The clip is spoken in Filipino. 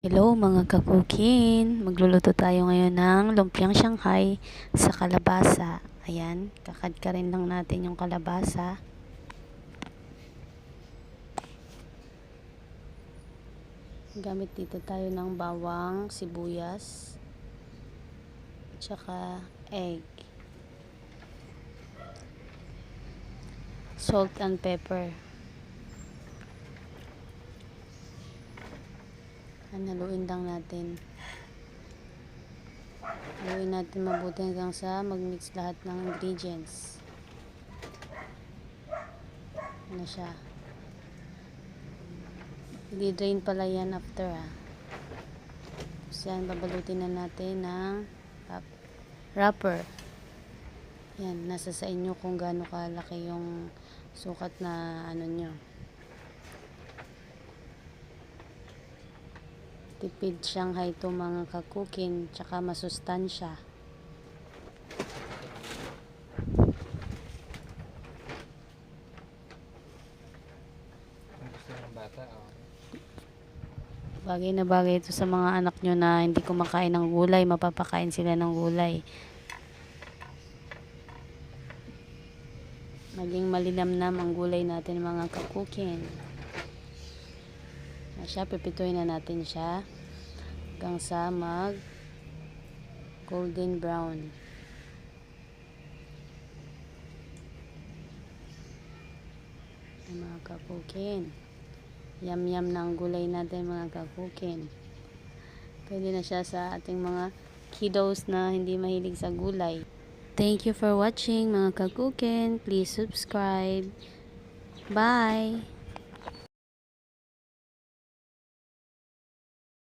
Hello mga kakukin! Magluluto tayo ngayon ng lumpiang Shanghai sa kalabasa. Ayan, kakadka rin lang natin yung kalabasa. Gamit dito tayo ng bawang, sibuyas, tsaka egg, salt and pepper. Haluin lang natin. Haluin natin mabuti hanggang sa mag-mix lahat ng ingredients. Ano siya? I-drain pala yan after Tapos yan, babalutin na natin ng wrapper. Yan, nasa sa inyo kung gaano kalaki yung sukat na ano nyo. Tipid Shanghai to mga kakukin, tsaka masustansya. Gusto ng bata, Bagay na bagay ito sa mga anak nyo na hindi kumakain ng gulay, mapapakain sila ng gulay. Maging malinamnam ang gulay natin mga kakukin. Siya, pipituin na natin siya hanggang sa mag golden brown. Mga kakukin, yum yum ng gulay natin mga kakukin. Pwede na siya sa ating mga kiddos na hindi mahilig sa gulay. Thank you for watching mga kakukin. Please subscribe. Bye!